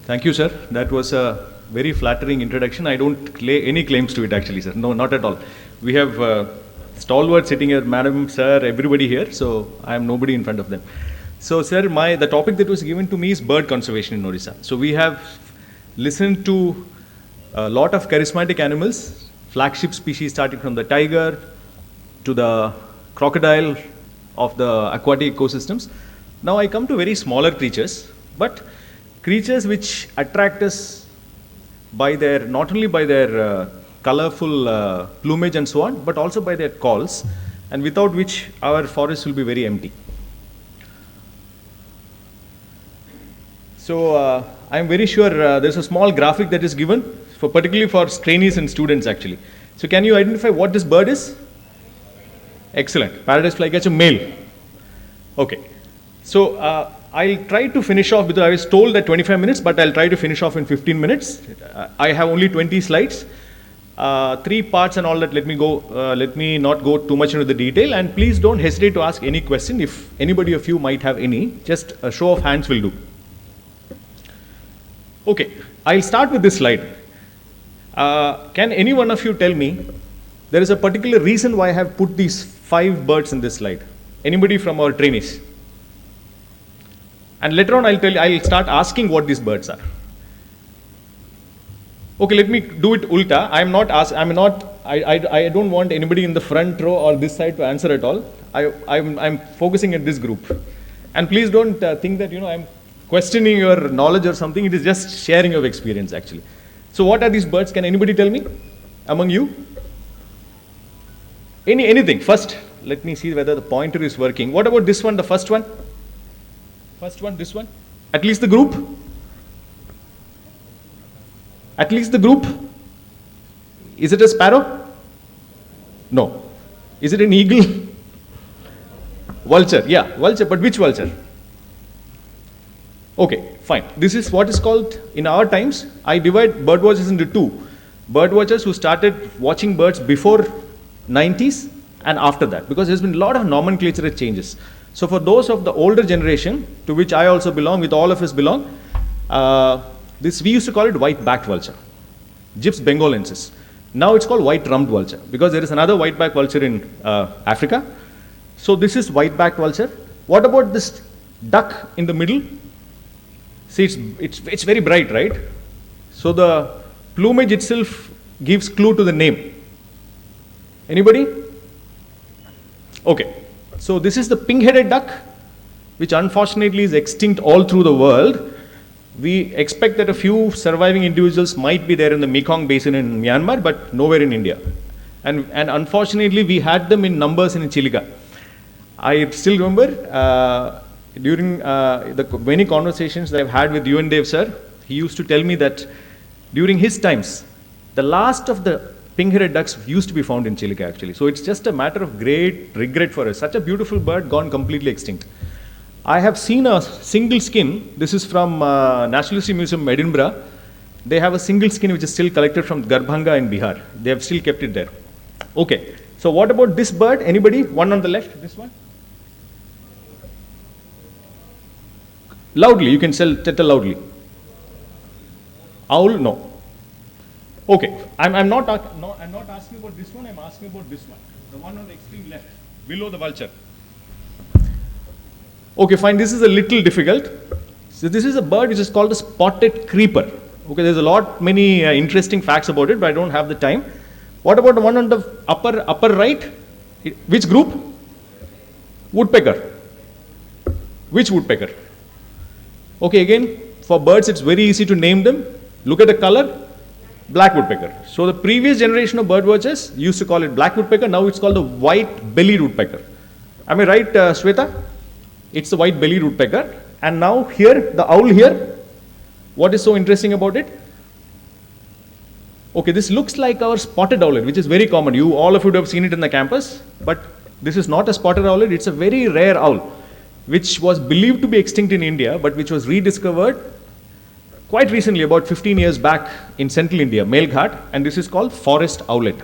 Thank you, sir. That was a very flattering introduction. I don't lay any claims to it, actually, sir. No, not at all. We have stalwart sitting here, madam, sir, everybody here, so I am nobody in front of them. So, sir, the topic that was given to me is bird conservation in Odisha. So, we have listened to a lot of charismatic animals, flagship species starting from the tiger to the crocodile of the aquatic ecosystems. Now, I come to very smaller creatures, but creatures which attract us by their, not only by their colorful plumage and so on, but also by their calls, and without which our forests will be very empty. So I am very sure there's a small graphic that is given, for particularly for trainees and students actually. So can you identify what this bird is? Excellent. Paradise flycatcher male. Okay. So I'll try to finish off, because I was told that 25 minutes, but I'll try to finish off in 15 minutes. I have only 20 slides, 3 parts and all that. Let me not go too much into the detail, and please don't hesitate to ask any question. If anybody of you might have any, just a show of hands will do. Okay, I'll start with this slide. Can any one of you tell me, there is a particular reason why I have put these 5 birds in this slide? Anybody from our trainees? And later on I'll start asking what these birds are. Okay, let me do it ulta. I don't want anybody in the front row or this side to answer at all. I'm focusing at this group. And please don't think that, I'm questioning your knowledge or something. It is just sharing of experience actually. So what are these birds? Can anybody tell me among you? Anything. First, let me see whether the pointer is working. What about this one, the first one? First one, this one? At least the group? At least the group? Is it a sparrow? No. Is it an eagle? Vulture, yeah, vulture, but which vulture? Okay, fine. This is what is called, in our times, I divide bird watchers into 2. Bird watchers who started watching birds before 90s and after that, because there's been a lot of nomenclature changes. So for those of the older generation, to which I also belong, with all of us belong, we used to call it white-backed vulture, Gyps bengalensis. Now it's called white-rumped vulture, because there is another white-backed vulture in Africa. So this is white-backed vulture. What about this duck in the middle? See, it's very bright, right? So the plumage itself gives clue to the name. Anybody? Okay. So this is the pink-headed duck, which unfortunately is extinct all through the world. We expect that a few surviving individuals might be there in the Mekong Basin in Myanmar, but nowhere in India. And unfortunately, we had them in numbers in Chilika. I still remember during the many conversations that I've had with you and Dev sir, he used to tell me that during his times, the last of the pink-headed ducks used to be found in Chilika actually. So it's just a matter of great regret for us. Such a beautiful bird gone completely extinct. I have seen a single skin. This is from National History Museum, Edinburgh. They have a single skin which is still collected from Garbhanga in Bihar. They have still kept it there. Okay. So what about this bird? Anybody? One on the left, this one? Loudly, you can tell loudly. Owl? No. Okay, I'm not asking about this one, I'm asking about this one. The one on the extreme left, below the vulture. Okay, fine, this is a little difficult. So this is a bird which is called a spotted creeper. Okay, there's many interesting facts about it, but I don't have the time. What about the one on the upper right? Which group? Woodpecker. Which woodpecker? Okay, again, for birds it's very easy to name them. Look at the color. Black woodpecker. So the previous generation of bird watchers used to call it black woodpecker. Now it's called the white-bellied woodpecker. Am I right, Shweta? It's the white-bellied woodpecker. And now here, the owl here, what is so interesting about it? Okay, this looks like our spotted owlet, which is very common. All of you would have seen it in the campus, but this is not a spotted owlet. It's a very rare owl, which was believed to be extinct in India, but which was rediscovered quite recently, about 15 years back in central India, Melghat, and this is called forest owlet.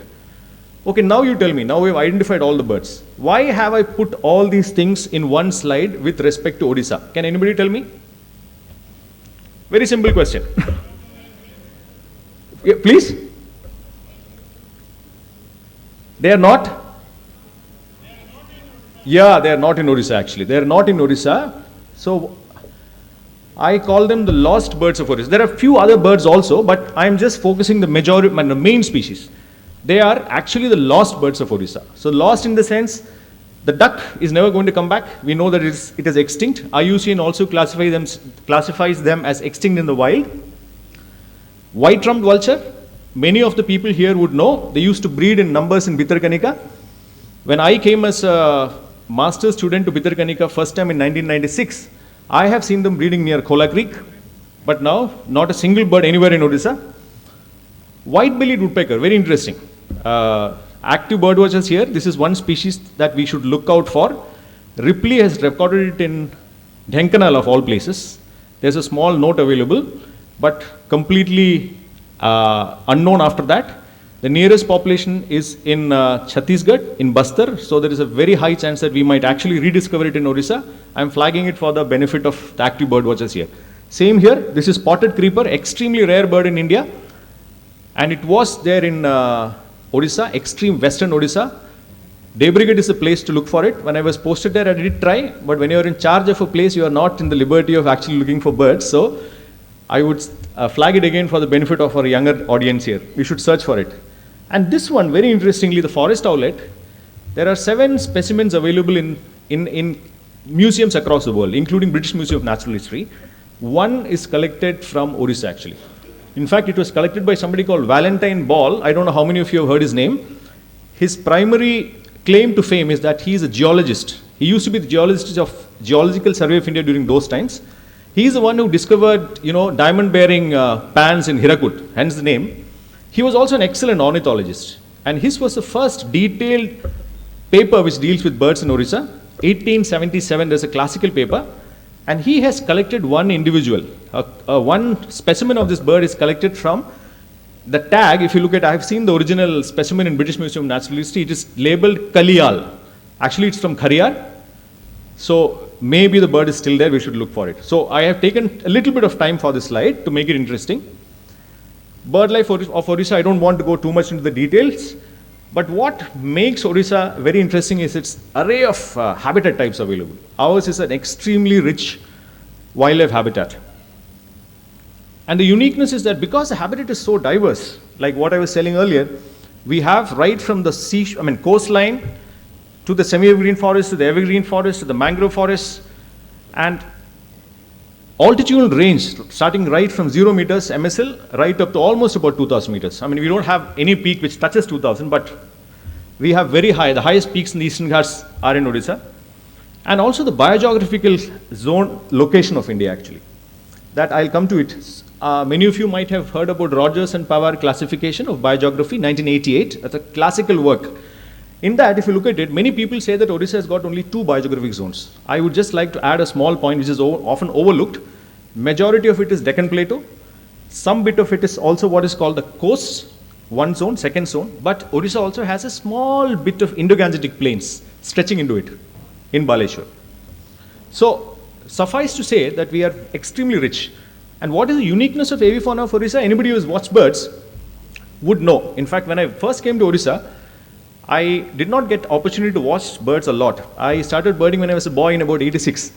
Okay, now you tell me, now we've identified all the birds. Why have I put all these things in one slide with respect to Odisha? Can anybody tell me? Very simple question. Yeah, please? They are not? Yeah, they are not in Odisha actually. They are not in Odisha. So I call them the lost birds of Odisha. There are a few other birds also, but I am just focusing the main species. They are actually the lost birds of Odisha. So lost in the sense, the duck is never going to come back. We know that it is extinct. IUCN also classifies them as extinct in the wild. White-trumped vulture, many of the people here would know. They used to breed in numbers in Bhitarkanika. When I came as a master's student to Bhitarkanika first time in 1996, I have seen them breeding near Kola Creek, but now not a single bird anywhere in Odisha. White-bellied woodpecker, very interesting. Active bird watchers here, this is one species that we should look out for. Ripley has recorded it in Dhenkanal of all places. There's a small note available, but completely unknown after that. The nearest population is in Chhattisgarh, in Bastar, so there is a very high chance that we might actually rediscover it in Odisha. I'm flagging it for the benefit of the active bird watchers here. Same here, this is spotted creeper, extremely rare bird in India, and it was there in Odisha, extreme western Odisha. Day Brigade is a place to look for it. When I was posted there, I did try, but when you are in charge of a place, you are not in the liberty of actually looking for birds, so I would flag it again for the benefit of our younger audience here. We should search for it. And this one, very interestingly, the forest owlet, there are 7 specimens available in museums across the world, including British Museum of Natural History. One is collected from Odisha actually. In fact, it was collected by somebody called Valentine Ball. I don't know how many of you have heard his name. His primary claim to fame is that he is a geologist. He used to be the geologist of Geological Survey of India during those times. He is the one who discovered, diamond-bearing pans in Hirakud, hence the name. He was also an excellent ornithologist, and his was the first detailed paper which deals with birds in Odisha. 1877, there's a classical paper, and he has collected one individual. One specimen of this bird is collected from the tag. If you look at, I've seen the original specimen in British Museum of Natural History. It is labeled Kaliyal. Actually, it's from Khariyar. So maybe the bird is still there. We should look for it. So I have taken a little bit of time for this slide to make it interesting. Bird life of Odisha, I don't want to go too much into the details, but what makes Odisha very interesting is its array of habitat types available. Ours is an extremely rich wildlife habitat. And the uniqueness is that because the habitat is so diverse, like what I was telling earlier, we have right from the coastline to the semi-evergreen forest, to the evergreen forest, to the mangrove forest, and altitudinal range starting right from 0 meters MSL right up to almost about 2000 meters. We don't have any peak which touches 2000, but we have very high, the highest peaks in the Eastern Ghats are in Odisha. And also the biogeographical zone location of India actually. That I'll come to it. Many of you might have heard about Rogers and Pavard classification of biogeography, 1988. That's a classical work. In that, if you look at it, many people say that Odisha has got only 2 biogeographic zones. I would just like to add a small point which is often overlooked. Majority of it is Deccan Plateau. Some bit of it is also what is called the coast, 1 zone, 2nd zone. But Odisha also has a small bit of Indo-Gangetic plains stretching into it in Baleshwar. So suffice to say that we are extremely rich. And what is the uniqueness of avifauna of Odisha? Anybody who has watched birds would know. In fact, when I first came to Odisha, I did not get opportunity to watch birds a lot. I started birding when I was a boy in about 86.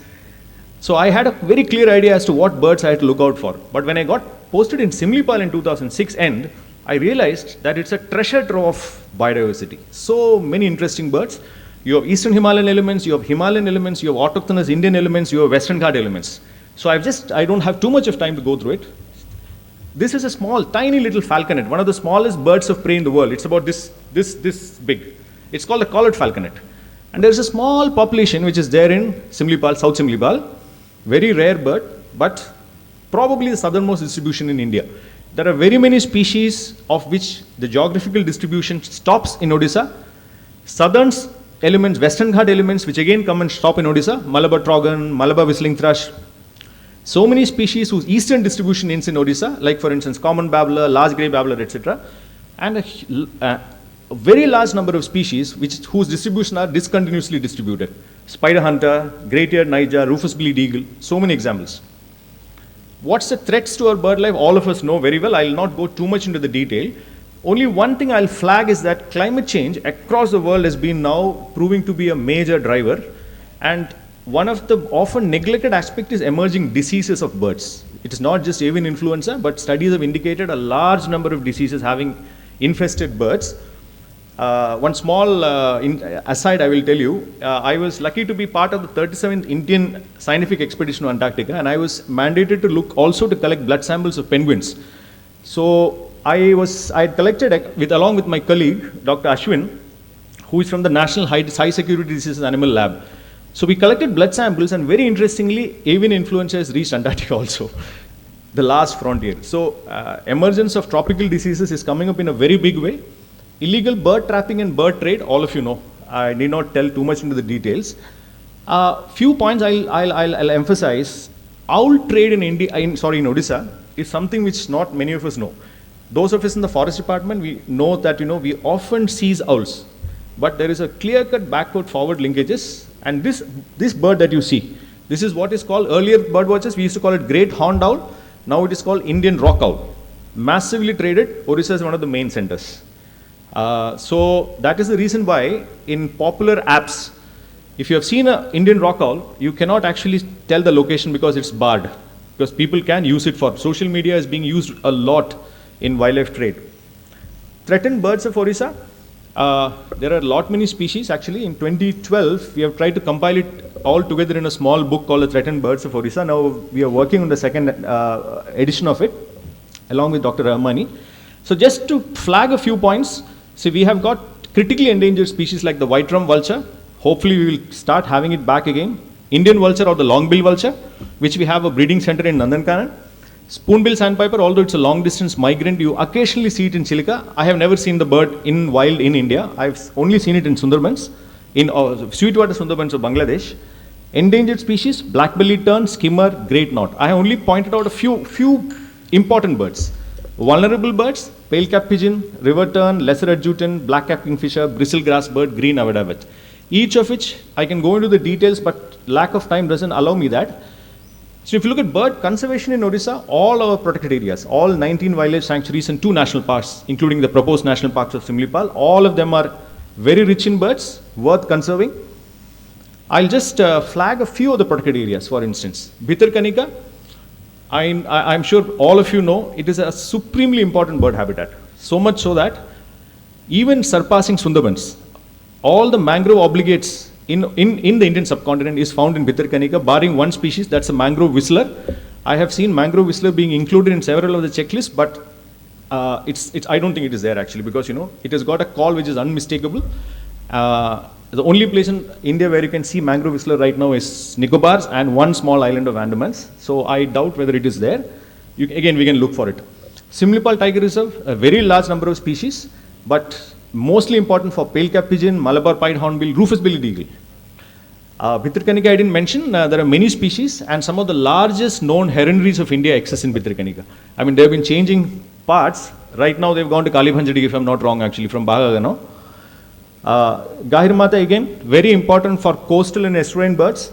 So I had a very clear idea as to what birds I had to look out for. But when I got posted in Simlipal in 2006 end, I realized that it's a treasure trove of biodiversity. So many interesting birds. You have Eastern Himalayan elements, you have Himalayan elements, you have autochthonous Indian elements, you have Western Ghat elements. So I don't have too much of time to go through it. This is a small, tiny little falconet, one of the smallest birds of prey in the world. It's about this big. It's called the collared falconet. And there's a small population which is there in Simlipal, South Simlipal. Very rare bird, but probably the southernmost distribution in India. There are very many species of which the geographical distribution stops in Odisha. Southern elements, Western Ghat elements, which again come and stop in Odisha. Malabar trogon, Malabar whistling thrush. So many species whose eastern distribution ends in Odisha, like for instance common babbler, large grey babbler, etc. And a very large number of species whose distribution are discontinuously distributed. Spider hunter, great-eared Niger, rufous-billed eagle, so many examples. What's the threats to our bird life? All of us know very well. I'll not go too much into the detail. Only one thing I'll flag is that climate change across the world has been now proving to be a major driver. And one of the often neglected aspects is emerging diseases of birds. It is not just avian influenza, but studies have indicated a large number of diseases having infested birds. One small aside I will tell you, I was lucky to be part of the 37th Indian scientific expedition to Antarctica, and I was mandated to look also to collect blood samples of penguins. So I had collected along with my colleague, Dr. Ashwin, who is from the National High Security Diseases Animal Lab. So we collected blood samples, and very interestingly, avian influenza has reached Antarctica also, the last frontier. So emergence of tropical diseases is coming up in a very big way. Illegal bird trapping and bird trade, all of you know. I need not tell too much into the details. Few points I'll emphasize. Owl trade in Odisha is something which not many of us know. Those of us in the forest department, we know that we often seize owls, but there is a clear-cut backward-forward linkages. And this bird that you see, this is what is called, earlier bird watchers we used to call it great horned owl. Now it is called Indian rock owl. Massively traded. Odisha is one of the main centers. So that is the reason why in popular apps, if you have seen an Indian rock owl, you cannot actually tell the location because it's barred. Because people can use it for social media is being used a lot in wildlife trade. Threatened birds of Odisha. There are a lot many species actually. In 2012, we have tried to compile it all together in a small book called The Threatened Birds of Odisha. Now we are working on the second edition of it, along with Dr. Rahmani. So just to flag a few points, see, we have got critically endangered species like the white-rump vulture. Hopefully we will start having it back again. Indian vulture or the long-bill vulture, which we have a breeding center in Nandankanan. Spoonbill sandpiper, although it's a long-distance migrant, you occasionally see it in Chilika. I have never seen the bird in wild in India. I've only seen it in Sundarbans, in sweetwater Sundarbans of Bangladesh. Endangered species, black-bellied tern, skimmer, great knot. I have only pointed out a few important birds. Vulnerable birds, pale-cap pigeon, river tern, lesser adjutant, black-cap kingfisher, bristlegrass bird, green avadavet. Each of which I can go into the details, but lack of time doesn't allow me that. So if you look at bird conservation in Odisha, all our protected areas, all 19 wildlife sanctuaries and 2 national parks, including the proposed national parks of Simlipal, all of them are very rich in birds, worth conserving. I'll just flag a few of the protected areas. For instance, Bhitarkanika, I'm sure all of you know, it is a supremely important bird habitat. So much so that even surpassing Sundarbans, all the mangrove obligates in the Indian subcontinent is found in Bhitarkanika, barring one species, that's a mangrove whistler. I have seen mangrove whistler being included in several of the checklists, but I don't think it is there actually, because it has got a call which is unmistakable. The only place in India where you can see mangrove whistler right now is Nicobars and one small island of Andamans. So I doubt whether it is there. Again, we can look for it. Simlipal Tiger Reserve, a very large number of species, but mostly important for pale-cap pigeon, Malabar pied hornbill, rufous-billed eagle. Bhitarkanika I didn't mention, there are many species, and some of the largest known herinaries of India exist in Bhitarkanika. I mean, they've been changing parts. Right now they've gone to Kalibhanjadi, if I'm not wrong actually, from Bagagano. Gahirmata again, very important for coastal and estuarine birds.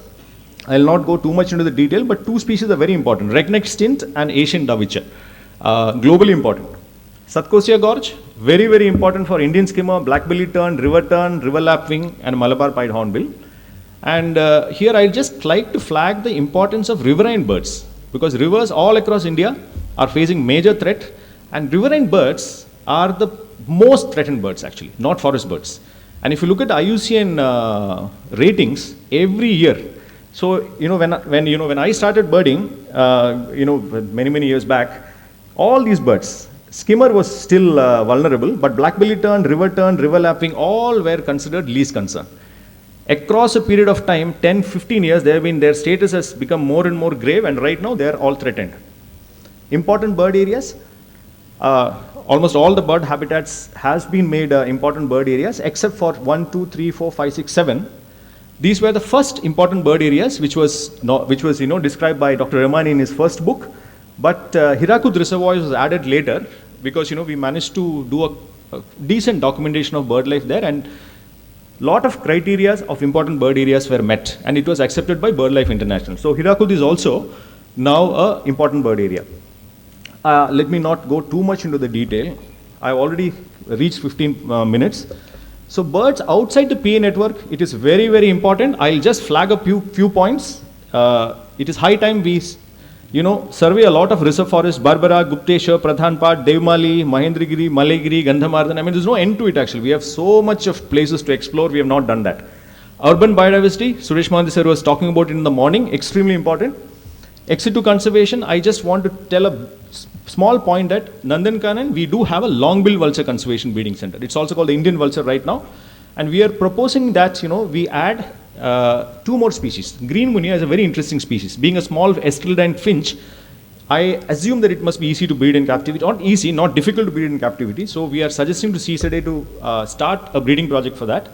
I'll not go too much into the detail, but 2 species are very important, red-necked stint and Asian dovewitcher, globally important. Satkosia gorge, very, very important for Indian skimmer, black-bellied tern, river lapwing, and Malabar pied hornbill. And here I'd just like to flag the importance of riverine birds, because rivers all across India are facing major threat, and riverine birds are the most threatened birds actually, not forest birds. And if you look at IUCN ratings every year, so when I started birding, many years back, all these birds, skimmer was still vulnerable, but black-bellied tern, river lapwing, all were considered least concern. Across a period of time, 10-15 years, their status has become more and more grave, and right now they are all threatened. Important bird areas, almost all the bird habitats has been made important bird areas, except for 1, 2, 3, 4, 5, 6, 7. These were the first important bird areas, which was described by Dr. Rahmani in his first book. But Hirakud Reservoir was added later because we managed to do a decent documentation of bird life there, and lot of criteria of important bird areas were met, and it was accepted by BirdLife International. So Hirakud is also now a important bird area. Let me not go too much into the detail. I've already reached 15 minutes. So birds outside the PA network, it is very, very important. I'll just flag a few points. It is high time we, survey a lot of reserve forests, Barbara, Gupteshwar, Pradhanpat, Devmali, Mahendragiri, Malaygiri, Gandhamardan. I mean, there's no end to it actually. We have so much of places to explore. We have not done that. Urban biodiversity, Suresh Mohanty sir was talking about it in the morning, extremely important. Exit to conservation, I just want to tell a small point that Nandankanan, we do have a long-bill vulture conservation breeding center. It's also called the Indian vulture right now. And we are proposing that, we add 2 more species. Green munia is a very interesting species. Being a small estrildine finch, I assume that it must be easy to breed in captivity. Not easy, not difficult to breed in captivity. So we are suggesting to CSDA to start a breeding project for that.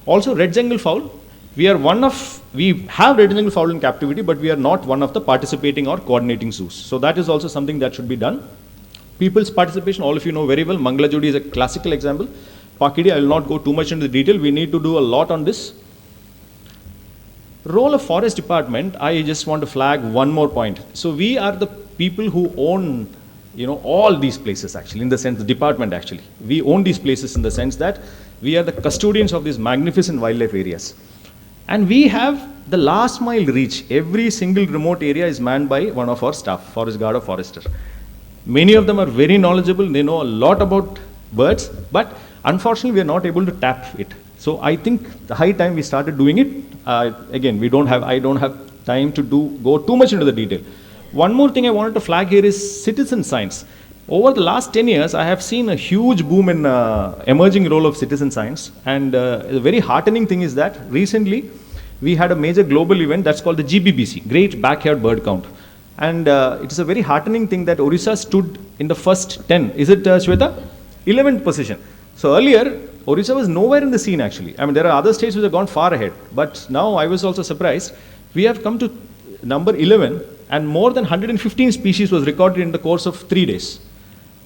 Also, red jungle fowl. We have red jungle fowl in captivity, but we are not one of the participating or coordinating zoos. So that is also something that should be done. People's participation, all of you know very well. Mangala Jodi is a classical example. Pakidi, I will not go too much into the detail. We need to do a lot on this. Role of forest department, I just want to flag one more point. So we are the people who own, all these places actually, in the sense, the department actually. We own these places in the sense that we are the custodians of these magnificent wildlife areas. And we have the last mile reach. Every single remote area is manned by one of our staff, forest guard or forester. Many of them are very knowledgeable. They know a lot about birds, but unfortunately we are not able to tap it. So I think the high time we started doing it. Again, I don't have time to go too much into the detail. One more thing I wanted to flag here is citizen science. Over the last 10 years, I have seen a huge boom in emerging role of citizen science. And the very heartening thing is that recently we had a major global event that's called the GBBC, Great Backyard Bird Count. And it is a very heartening thing that Odisha stood in the first 10. Is it, Shweta? 11th position. So earlier, Odisha was nowhere in the scene actually. I mean, there are other states which have gone far ahead. But now I was also surprised. We have come to number 11 and more than 115 species was recorded in the course of 3 days.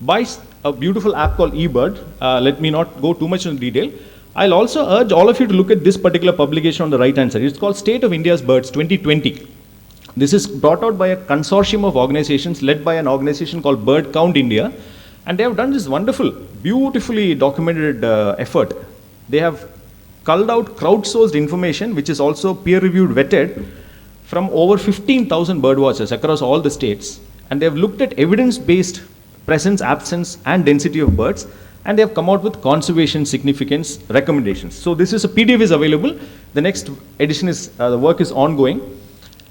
By a beautiful app called eBird. Let me not go too much into detail. I'll also urge all of you to look at this particular publication on the right hand side. It's called State of India's Birds 2020. This is brought out by a consortium of organizations led by an organization called Bird Count India. And they have done this wonderful, beautifully documented effort. They have culled out crowdsourced information, which is also peer-reviewed, vetted, from over 15,000 bird watchers across all the states. And they have looked at evidence-based presence, absence, and density of birds, and they have come out with conservation significance recommendations. So this is a PDF is available. The next edition is, the work is ongoing.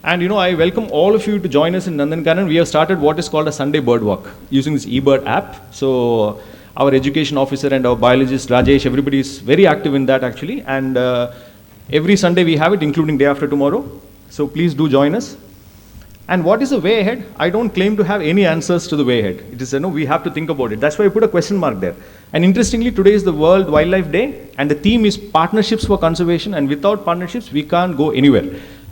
And I welcome all of you to join us in Nandankanan. We have started what is called a Sunday bird walk using this eBird app. So our education officer and our biologist Rajesh, everybody is very active in that actually. And every Sunday we have it, including day after tomorrow. So please do join us. And what is the way ahead? I don't claim to have any answers to the way ahead. It is, we have to think about it. That's why I put a question mark there. And interestingly, today is the World Wildlife Day, and the theme is partnerships for conservation. And without partnerships, we can't go anywhere.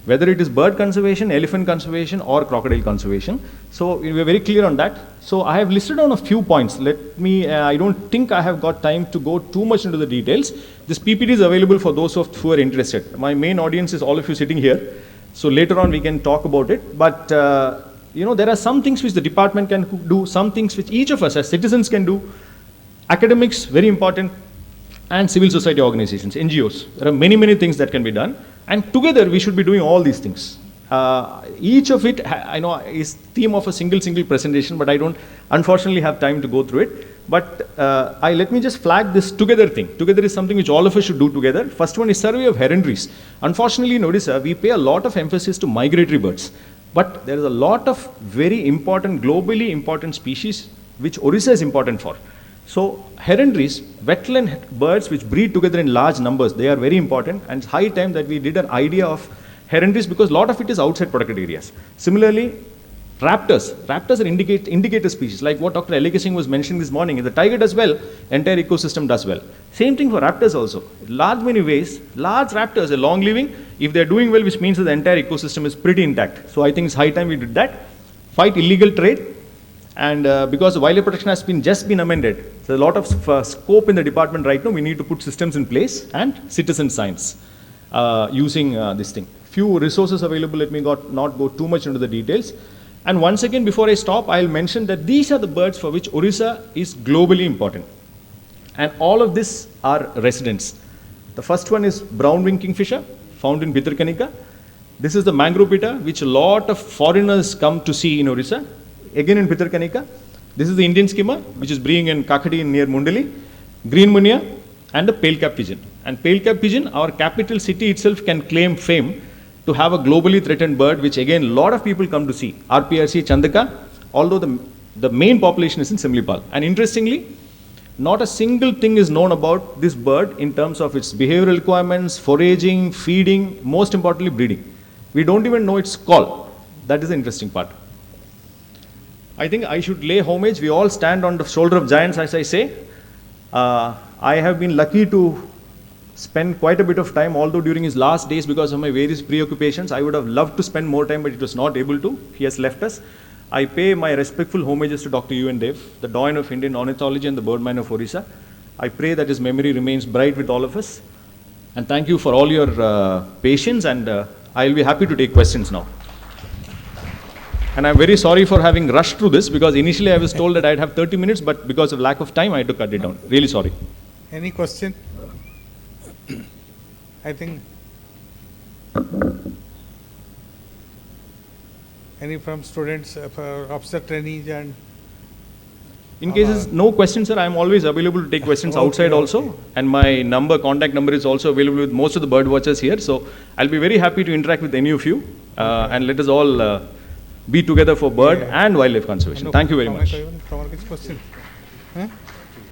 Whether it is bird conservation, elephant conservation, or crocodile conservation. So we are very clear on that. So I have listed down a few points. I don't think I have got time to go too much into the details. This PPT is available for those who are interested. My main audience is all of you sitting here. So later on we can talk about it, but there are some things which the department can do, some things which each of us as citizens can do. Academics, very important, and civil society organizations, NGOs. There are many, many things that can be done, and together we should be doing all these things. Each of it, I know, is theme of a single presentation, but I don't unfortunately have time to go through it. But let me just flag this together thing. Together is something which all of us should do together. First one is survey of heronries. Unfortunately, in Odisha, we pay a lot of emphasis to migratory birds. But there is a lot of very important, globally important species which Odisha is important for. So heronries, wetland birds which breed together in large numbers, they are very important. And it's high time that we did an idea of heronries because a lot of it is outside protected areas. Similarly, raptors are indicator species, like what Dr. Elegant Singh was mentioning this morning. If the tiger does well, entire ecosystem does well. Same thing for raptors also. Large many ways, large raptors are long living. If they're doing well, which means that the entire ecosystem is pretty intact. So I think it's high time we did that. Fight illegal trade. And because the wildlife protection has just been amended, so a lot of scope in the department right now, we need to put systems in place and citizen science using this thing. Few resources available, let me not go too much into the details. And once again, before I stop, I'll mention that these are the birds for which Odisha is globally important. And all of these are residents. The first one is brown-winged kingfisher, found in Bhitarkanika. This is the mangrove pitta, which a lot of foreigners come to see in Odisha. Again in Bhitarkanika. This is the Indian skimmer, which is breeding in Kakadi near Mundali. Green munia and the pale-cap pigeon. And pale-cap pigeon, our capital city itself can claim fame to have a globally threatened bird, which again a lot of people come to see. RPRC Chandaka, although the main population is in Simlipal. And interestingly, not a single thing is known about this bird in terms of its behavioral requirements, foraging, feeding, most importantly breeding. We don't even know its call. That is the interesting part. I think I should lay homage. We all stand on the shoulder of giants, as I say. I have been lucky to spend quite a bit of time, although during his last days, because of my various preoccupations, I would have loved to spend more time, but it was not able to. He has left us. I pay my respectful homages to Dr. U.N. Dev, the doyen of Indian ornithology and the birdman of Odisha. I pray that his memory remains bright with all of us. And thank you for all your patience, and I'll be happy to take questions now. And I'm very sorry for having rushed through this, because initially I was told that I'd have 30 minutes, but because of lack of time, I had to cut it down. Really sorry. Any question? I think any from students, officer trainees and in cases no questions, sir, I am always available to take questions outside also, and my contact number is also available with most of the bird watchers here. So I'll be very happy to interact with any of you, and let us all be together for bird and wildlife conservation. Thank you very much. question.